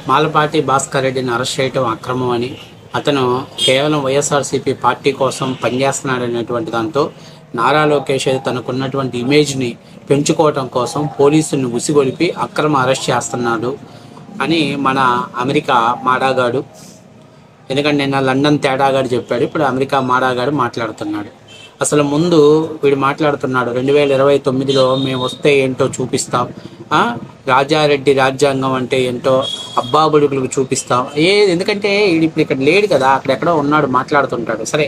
మాలపాటి భాస్కర్ రెడ్డిని అరెస్ట్ చేయడం అక్రమం అని, అతను కేవలం వైఎస్ఆర్సీపీ పార్టీ కోసం పనిచేస్తున్నాడనేటువంటి దాంతో నారా లోకేష్ తనకున్నటువంటి ఇమేజ్ని పెంచుకోవటం కోసం పోలీసులను ఉసిగొలిపి అక్రమ అరెస్ట్ చేస్తున్నాడు అని మన అమెరికా మాడాగాడు, ఎందుకంటే నిన్న లండన్ తేడాగాడు చెప్పాడు, ఇప్పుడు అమెరికా మాడాగాడు మాట్లాడుతున్నాడు. అసలు ముందు వీడు మాట్లాడుతున్నాడు 2029లో మేము వస్తే ఏంటో చూపిస్తాం, రాజారెడ్డి రాజ్యాంగం అంటే ఏంటో అబ్బాబుడుగులకు చూపిస్తాం. ఎందుకంటే వీడు ఇప్పుడు ఇక్కడ లేడు కదా, అక్కడెక్కడో ఉన్నాడు, మాట్లాడుతుంటాడు. సరే,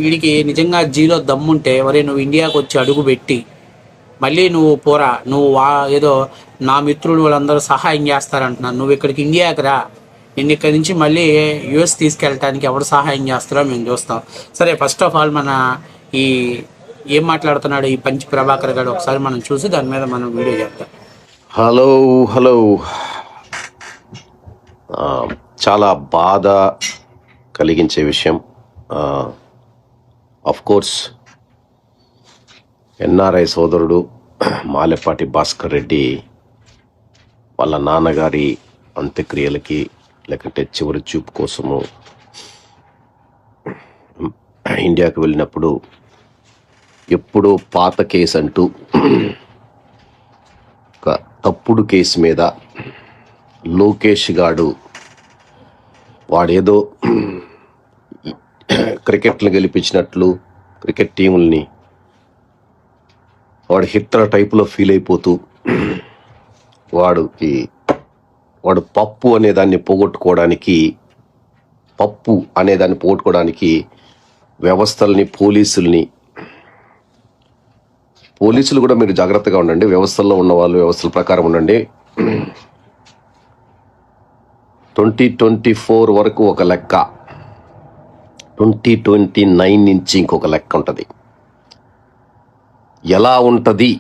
వీడికి నిజంగా జీలో దమ్ముంటే వరే నువ్వు ఇండియాకు వచ్చి అడుగు పెట్టి మళ్ళీ నువ్వు పోరా, నువ్వు ఏదో నా మిత్రులు వాళ్ళందరూ సహాయం చేస్తారంటున్నారు, నువ్వు ఇక్కడికి ఇండియాకి రా, నిన్ను ఇక్కడి నుంచి మళ్ళీ యుఎస్ తీసుకెళ్ళటానికి ఎవరు సహాయం చేస్తారో మేము చూస్తాం. సరే, ఫస్ట్ ఆఫ్ ఆల్ మన ఏం మాట్లాడుతున్నాడు ఈ పంచ్ ప్రభాకర్ గారు ఒకసారి మనం చూసి దాని మీద మనం వీడియో చేద్దాం. హలో చాలా బాధ కలిగించే విషయం. ఆఫ్ కోర్స్ ఎన్ఆర్ఐ సోదరుడు మాలపాటి భాస్కర్ రెడ్డి వాళ్ళ నాన్నగారి అంత్యక్రియలకి లేకంటే చివరి చూపు కోసము ఇండియాకు వెళ్ళినప్పుడు ఎప్పుడో పాత కేసు అంటూ ఒక తప్పుడు కేసు మీద లోకేష్ గాడు వాడేదో క్రికెట్లు గెలిపించినట్లు క్రికెట్ టీముల్ని వాడు హిట్లర్ టైపులో ఫీల్ అయిపోతూ వాడు పప్పు అనేదాన్ని పోగొట్టుకోవడానికి వ్యవస్థల్ని పోలీసులు కూడా మీరు జాగ్రత్తగా ఉండండి, వ్యవస్థల్లో ఉన్న వాళ్ళు వ్యవస్థల ప్రకారం ఉండండి. 2024 వరకు ఒక లెక్క, 2029 నుంచి ఇంకొక లెక్క ఉంటుంది. ఎలా ఉంటుంది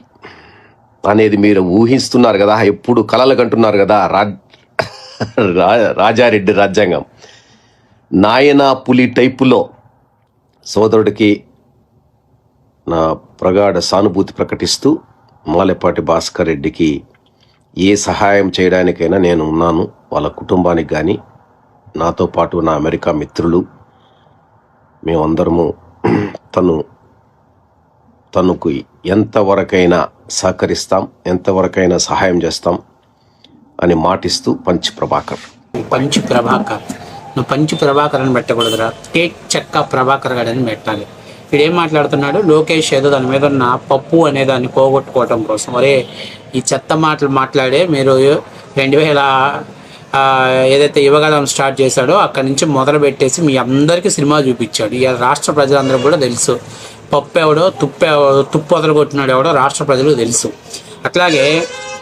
అనేది మీరు ఊహిస్తున్నారు కదా, ఎప్పుడు కలలు కంటున్నారు కదా. రాజారెడ్డి రాజ్యాంగం నాయనా పులి టైపులో సోదరుడికి నా ప్రగాఢ సానుభూతి ప్రకటిస్తూ మాలపాటి భాస్కర్ రెడ్డికి ఏ సహాయం చేయడానికైనా నేను ఉన్నాను. వాళ్ళ కుటుంబానికి కానీ నాతో పాటు నా అమెరికా మిత్రులు మేమందరము తనకు ఎంతవరకైనా సహకరిస్తాం, ఎంతవరకైనా సహాయం చేస్తాం అని మాటిస్తూ పంచ్ ప్రభాకర్ నువ్వు పంచ్ ప్రభాకర్ అని పెట్టకూడదురా, టేక్ చెక్క ప్రభాకర్ గాడని పెట్టాలి. వీడేం మాట్లాడుతున్నాడు, లోకేష్ ఏదో దాని మీద ఉన్న పప్పు అనే దాన్ని పోగొట్టుకోవటం కోసం ఒరే ఈ చెత్త మాటలు మాట్లాడే మీరు 2000 ఏదైతే యువగలం స్టార్ట్ చేశాడో అక్కడి నుంచి మొదలు పెట్టేసి మీ అందరికీ సినిమా చూపించాడు. ఇక రాష్ట్ర ప్రజలందరూ కూడా తెలుసు పప్పు ఎవడో తుప్పు వదలగొట్టినాడు ఎవడో రాష్ట్ర ప్రజలకు తెలుసు. అట్లాగే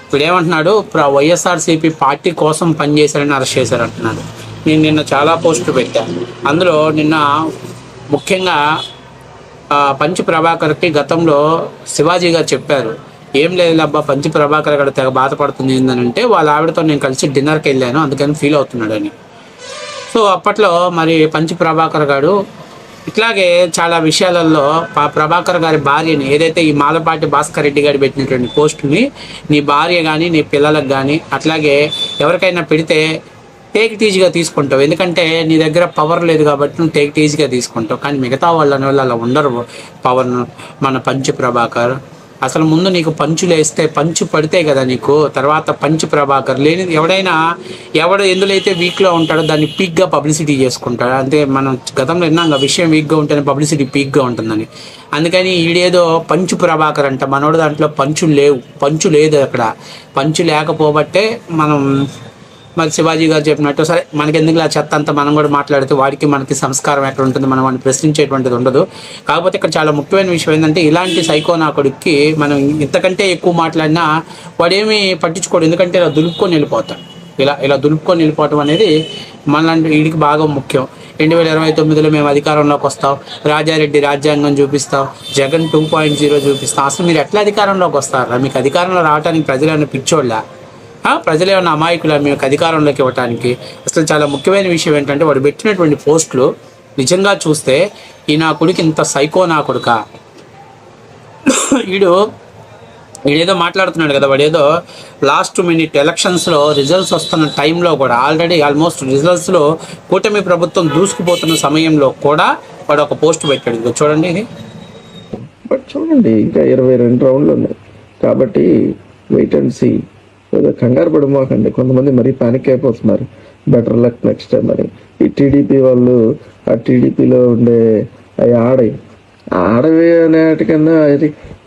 ఇప్పుడు ఏమంటున్నాడు, వైఎస్ఆర్సీపీ పార్టీ కోసం పనిచేశారని అరెస్ట్ చేశారంటున్నాడు. నేను నిన్న చాలా పోస్టులు పెట్టాను, అందులో నిన్న ముఖ్యంగా పంచ్ ప్రభాకర్కి గతంలో శివాజీ గారు చెప్పారు, ఏం లేదు అబ్బా పంచ్ ప్రభాకర్ గారు తెగ బాధపడుతుంది ఏంటంటే వాళ్ళ ఆవిడతో నేను కలిసి డిన్నర్కి వెళ్ళాను అందుకని ఫీల్ అవుతున్నాడు అని. సో అప్పట్లో మరి పంచ్ ప్రభాకర్ గారు ఇట్లాగే చాలా విషయాలలో ప్రభాకర్ గారి భార్యని ఏదైతే ఈ మాలపాటి భాస్కర్ రెడ్డి గారు పెట్టినటువంటి పోస్టుని నీ భార్య కానీ నీ పిల్లలకు కానీ అట్లాగే ఎవరికైనా పెడితే టేక్ ఇట్ ఈజీగా తీసుకుంటావు, ఎందుకంటే నీ దగ్గర పవర్ లేదు కాబట్టి నువ్వు టేక్ ఇట్ ఈజీగా తీసుకుంటావు. కానీ మిగతా వాళ్ళని వాళ్ళు అలా ఉండరు. పవర్ను మన పంచ్ ప్రభాకర్ అసలు ముందు నీకు పంచులు వేస్తే పంచు పడితే కదా నీకు తర్వాత పంచ్ ప్రభాకర్ లేని ఎవడు ఎందులో అయితే వీక్లో ఉంటాడో దాన్ని పీక్గా పబ్లిసిటీ చేసుకుంటాడు. అంతే మనం గతంలో విన్నాం విషయం వీక్గా ఉంటేనే పబ్లిసిటీ పీక్గా ఉంటుందని. అందుకని ఈడేదో పంచు ప్రభాకర్ అంట, మనోడు దాంట్లో పంచు లేదు అక్కడ. పంచు లేకపోబట్టే మనం మరి శివాజీ గారు చెప్పినట్టు సరే మనకి ఎందుకు చెత్త అంతా మనం కూడా మాట్లాడితే వాడికి మనకి సంస్కారం ఎక్కడ ఉంటుంది, మనం వాడిని ప్రశ్నించేటువంటిది ఉండదు. కాకపోతే ఇక్కడ చాలా ముఖ్యమైన విషయం ఏంటంటే ఇలాంటి సైకోనాకుడికి మనం ఇంతకంటే ఎక్కువ మాట్లాడినా వాడేమీ పట్టించుకోడు, ఎందుకంటే ఇలా దులుపుకొని వెళ్ళిపోతాడు. ఇలా దులుపుకొని వెళ్ళిపోవటం అనేది మనలాంటి వీడికి బాగా ముఖ్యం. 2029లో మేము అధికారంలోకి వస్తాం, రాజారెడ్డి రాజ్యాంగం చూపిస్తాం, జగన్ 2.0 చూపిస్తాం. అసలు మీరు ఎట్లా అధికారంలోకి వస్తారా? మీకు అధికారంలో రావడానికి ప్రజలేమన్నా పిచ్చోళ్ళ, ప్రజలేమన్నా అమాయకుల మీకు అధికారంలోకి ఇవ్వటానికి? అసలు చాలా ముఖ్యమైన విషయం ఏంటంటే వాడు పెట్టినటువంటి పోస్టులు నిజంగా చూస్తే ఈ నా కొడుకు ఇంత సైకో నా కొడుక, వీడు వీడేదో మాట్లాడుతున్నాడు కదా, వాడేదో లాస్ట్ మినిట్ ఎలక్షన్స్లో రిజల్ట్స్ వస్తున్న టైంలో కూడా ఆల్రెడీ ఆల్మోస్ట్ రిజల్ట్స్లో కూటమి ప్రభుత్వం దూసుకుపోతున్న సమయంలో కూడా వాడు ఒక పోస్ట్ పెట్టాడు. ఇదిగో చూడండి ఇది. బట్ చూడండి, ఇంకా 22 రౌండ్లు ఉన్నాయి కాబట్టి వెయిట్ అండ్ సీ. ఏదో కంగారు పడమాకండి, కొంతమంది మరీ పానిక్ అయిపోతున్నారు. బెటర్ లక్ నెక్స్ట్ టైం అని. ఈ టీడీపీ వాళ్ళు ఆ టీడీపీలో ఉండే అవి ఆడవి అనేటికన్నా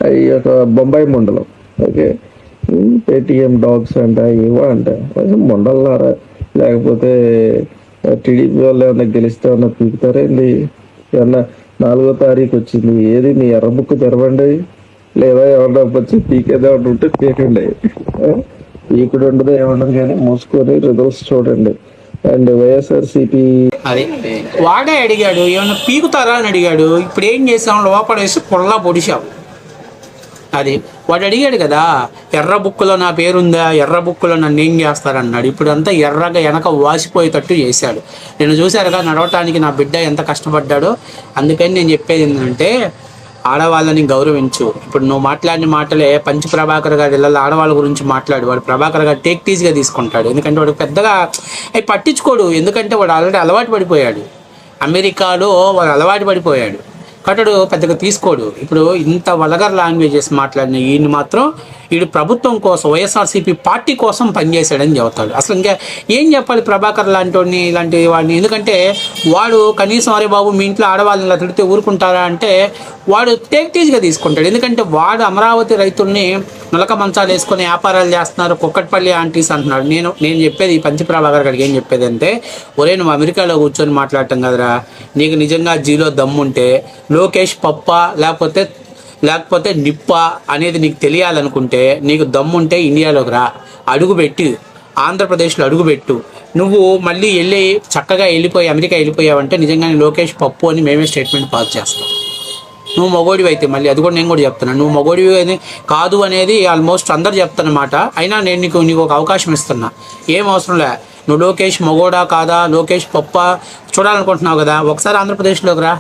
అవి ఒక బొంబాయి మండలం. ఓకే, పేటిఎం డాగ్స్ అంట, ఇవో అంట, మండలారా. లేకపోతే టీడీపీ వాళ్ళు ఏమన్నా గెలిస్తే ఏమన్నా పీకుతారేంటి? ఏమన్నా 4వ తారీఖు వచ్చింది, ఏది మీ ఎర్ర బుక్ తెరవండి, లేదా ఏమన్నా వచ్చి పీకేదే ఏమన్నా ఉంటే పీకండి. పీకుడు ఉండదు ఏముండదు, కానీ మూసుకొని రిజల్ట్స్ చూడండి. అండ్ వైఎస్ఆర్సీపీ అది వాడే అడిగాడు, ఏమన్నా పీకుతారా అని అడిగాడు. ఇప్పుడు ఏం చేసాం, లోపడేసి పొల్లా పొడిచావు. అది వాడు అడిగాడు కదా, ఎర్ర బుక్కులో నా పేరుందా, ఎర్ర బుక్కులో నన్ను ఏం చేస్తారన్నాడు. ఇప్పుడు అంతా ఎర్రగా వెనక వాసిపోయేటట్టు చేశాడు. నేను చూశారుగా నడవటానికి నా బిడ్డ ఎంత కష్టపడ్డాడో. అందుకని నేను చెప్పేది ఏంటంటే, ఆడవాళ్ళని గౌరవించు. ఇప్పుడు నువ్వు మాట్లాడిన మాటలే పంచి ప్రభాకర్ గారు ఇళ్ళ ఆడవాళ్ళ గురించి మాట్లాడు, వాడు ప్రభాకర్ గారు టేక్ టీజ్గా తీసుకుంటాడు. ఎందుకంటే వాడు పెద్దగా అవి పట్టించుకోడు, ఎందుకంటే వాడు ఆల్రెడీ అలవాటు పడిపోయాడు. అమెరికాలో వాడు అలవాటు పడిపోయాడు, కట్టడు పెద్దగా తీసుకోడు. ఇప్పుడు ఇంత వల్గర్ లాంగ్వేజెస్ మాట్లాడిన ఈయన మాత్రం వీడు ప్రభుత్వం కోసం, వైఎస్ఆర్సీపీ పార్టీ కోసం పనిచేశాడని చెబుతాడు. అసలు ఇంకా ఏం చెప్పాలి ప్రభాకర్ లాంటి వాడిని, ఇలాంటి వాడిని? ఎందుకంటే వాడు కనీసం అరే బాబు మీ ఇంట్లో ఆడవాళ్ళని ఇలా తిడితే ఊరుకుంటారా అంటే వాడు టేక్టీజ్గా తీసుకుంటాడు. ఎందుకంటే వాడు అమరావతి రైతుల్ని నులక మంచాలు వేసుకొని వ్యాపారాలు చేస్తున్నారు, కుక్కట్పల్లి ఆంటీస్ అంటున్నాడు. నేను చెప్పేది ఈ పంచి ప్రభాకర్ గారికి ఏం చెప్పేది అంటే, ఒరే నువ్వు అమెరికాలో కూర్చొని మాట్లాడటం కదరా, నీకు నిజంగా జీలో దమ్ముంటే లోకేష్ పప్ప లేకపోతే నిప్ప అనేది నీకు తెలియాలనుకుంటే, నీకు దమ్ముంటే ఇండియాలోకి రా, అడుగుపెట్టి ఆంధ్రప్రదేశ్లో అడుగుపెట్టు. నువ్వు మళ్ళీ చక్కగా వెళ్ళిపోయి అమెరికా వెళ్ళిపోయావంటే నిజంగానే లోకేష్ పప్పు అని మేమే స్టేట్మెంట్ పాస్ చేస్తాం. నువ్వు మగోడివి అయితే, మళ్ళీ అది కూడా నేను కూడా చెప్తున్నాను, నువ్వు మగోడివి అని కాదు అనేది ఆల్మోస్ట్ అందరు చెప్తానమాట. అయినా నేను నీకు ఒక అవకాశం ఇస్తున్నా, ఏం అవసరం లే. నువ్వు లోకేష్ మగోడా కాదా, లోకేష్ పప్ప చూడాలనుకుంటున్నావు కదా, ఒకసారి ఆంధ్రప్రదేశ్లోకి రా.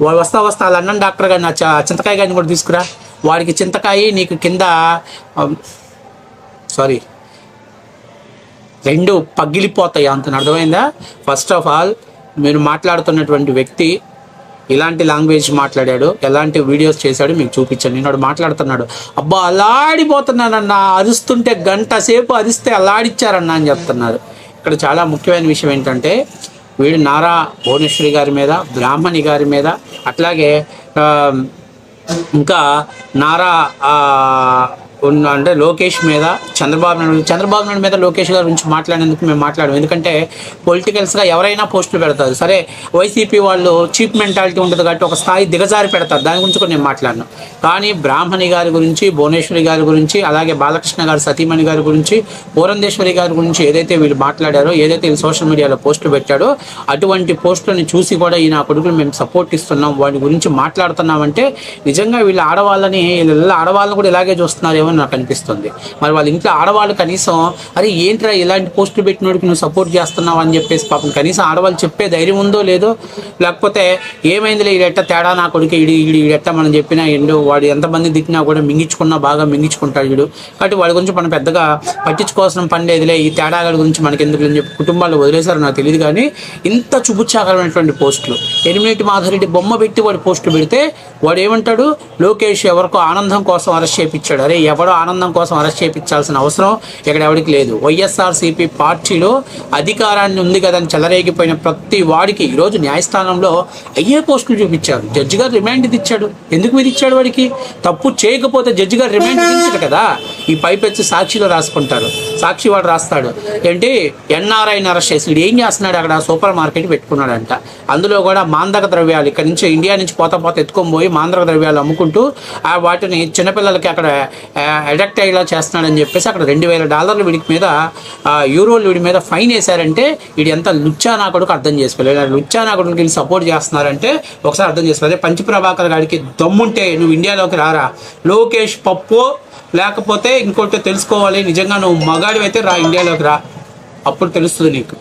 వాడు వస్తా లండన్ డాక్టర్ గారిని చింతకాయ గారిని కూడా తీసుకురా. వాడికి చింతకాయ నీకు కింద రెండు పగిలిపోతాయి, అంత అర్థమైందా? ఫస్ట్ ఆఫ్ ఆల్ మీరు మాట్లాడుతున్నటువంటి వ్యక్తి ఇలాంటి లాంగ్వేజ్ మాట్లాడాడు, ఎలాంటి వీడియోస్ చేశాడు మీకు చూపించాను. నేను మాట్లాడుతున్నాడు, అబ్బా అల్లాడిపోతున్నానన్నా, అరుస్తుంటే గంట సేపు అరిస్తే అల్లాడిచ్చారన్నా అని చెప్తున్నారు. ఇక్కడ చాలా ముఖ్యమైన విషయం ఏంటంటే, వీడు నారా భువనేశ్వరి గారి మీద, బ్రాహ్మణి గారి మీద, అట్లాగే ఇంకా నారా అంటే లోకేష్ మీద, చంద్రబాబు నాయుడు మీద లోకేష్ గారి గురించి మాట్లాడేందుకు మేము మాట్లాడాము. ఎందుకంటే పొలిటికల్స్గా ఎవరైనా పోస్టులు పెడతారు. సరే వైసీపీ వాళ్ళు చీప్ మెంటాలిటీ ఉంటుంది కాబట్టి ఒక స్థాయి దిగజారి పెడతారు, దాని గురించి కూడా నేను మాట్లాడినాను. కానీ బ్రాహ్మణి గారి గురించి, భువనేశ్వరి గారి గురించి, అలాగే బాలకృష్ణ గారి సతీమణి గారి గురించి, పూరంధేశ్వరి గారి గురించి ఏదైతే వీళ్ళు మాట్లాడారో, ఏదైతే వీళ్ళు సోషల్ మీడియాలో పోస్టులు పెట్టాడో, అటువంటి పోస్టులను చూసి కూడా ఈ నా కొడుకులు మేము సపోర్ట్ ఇస్తున్నాం, వాటి గురించి మాట్లాడుతున్నామంటే నిజంగా వీళ్ళు ఆడవాళ్ళని కూడా ఇలాగే చూస్తున్నారేమో నాకు అనిపిస్తుంది. మరి వాళ్ళ ఇంట్లో ఆడవాళ్ళు కనీసం అరే ఏంట్రా ఇలాంటి పోస్టులు పెట్టినోడికి నువ్వు సపోర్ట్ చేస్తున్నావు అని చెప్పేసి పాపం కనీసం ఆడవాళ్ళు చెప్పే ధైర్యం ఉందో లేదో, లేకపోతే ఏమైందిలే ఈడెట్ట తేడా నా కొడుకు ఈడెట్ట మనం చెప్పినా ఎండు వాడు ఎంతమంది తిట్టినా కూడా మింగించుకున్నా బాగా మింగించుకుంటాడు వీడు, కాబట్టి వాడి గురించి మనం పెద్దగా పట్టించుకోవాల్సిన పని లేదులే, ఈ తేడాగాడి గురించి మనకి ఎందుకు అని చెప్పి కుటుంబాలు వదిలేశారు నాకు తెలియదు. కానీ ఇంత చుబుచ్చాకరమైనటువంటి పోస్టులు, ఎనిమినేటి మాధవరెడ్డి బొమ్మ పెట్టి వాడు పోస్టులు పెడితే వాడు ఏమంటాడు, లోకేష్ ఎవరికో ఆనందం కోసం అరెస్ట్ చేయించాడు. అరే ఎవడో ఆనందం కోసం అరెస్ట్ చేయించాల్సిన అవసరం ఇక్కడ ఎవరికి లేదు. వైఎస్ఆర్సీపీ పార్టీలో అధికారాన్ని ఉంది కదని చెలరేగిపోయిన ప్రతి వాడికి ఈరోజు న్యాయస్థానంలో అయ్యే పోస్టులు చూపించారు. జడ్జి గారు రిమాండ్ ఇచ్చాడు. ఎందుకు మీద ఇచ్చాడు? వాడికి తప్పు చేయకపోతే జడ్జి గారు రిమాండ్ ఇచ్చాడు కదా. ఈ పైపెచ్చి సాక్షిలో రాసుకుంటారు, సాక్షి వాడు రాస్తాడు ఏంటి ఎన్ఆర్ఐని అరెస్ట్ చేసి వీడు ఏం చేస్తున్నాడు, అక్కడ సూపర్ మార్కెట్ పెట్టుకున్నాడంట. అందులో కూడా మాందక ద్రవ్యాలు ఇక్కడ నుంచి ఇండియా నుంచి పోతా ఎత్తుకొని పోయి మాందక ద్రవ్యాలు అమ్ముకుంటూ వాటిని చిన్నపిల్లలకి అక్కడ అడక్ట్ అయ్యేలా చేస్తున్నాడని చెప్పేసి అక్కడ $2,000 వీడికి మీద యూరోలు వీడి మీద ఫైన్ వేశారంటే వీడు ఎంత లుచ్చా నా కొడుకు అర్థం చేసుకోలేదు. లుచ్చా నా కొడుకు వీళ్ళు సపోర్ట్ చేస్తున్నారంటే ఒకసారి అర్థం చేసుకోవాలి. పంచి ప్రభాకర్ గారికి దమ్ముంటే నువ్వు ఇండియాలోకి రారా, లోకేష్ పప్పు లేకపోతే ఇంకోటి తెలుసుకోవాలి, నిజంగా నువ్వు మగాడివైతే రా, ఇండియాలోకి రా, అప్పుడు తెలుస్తుంది నీకు.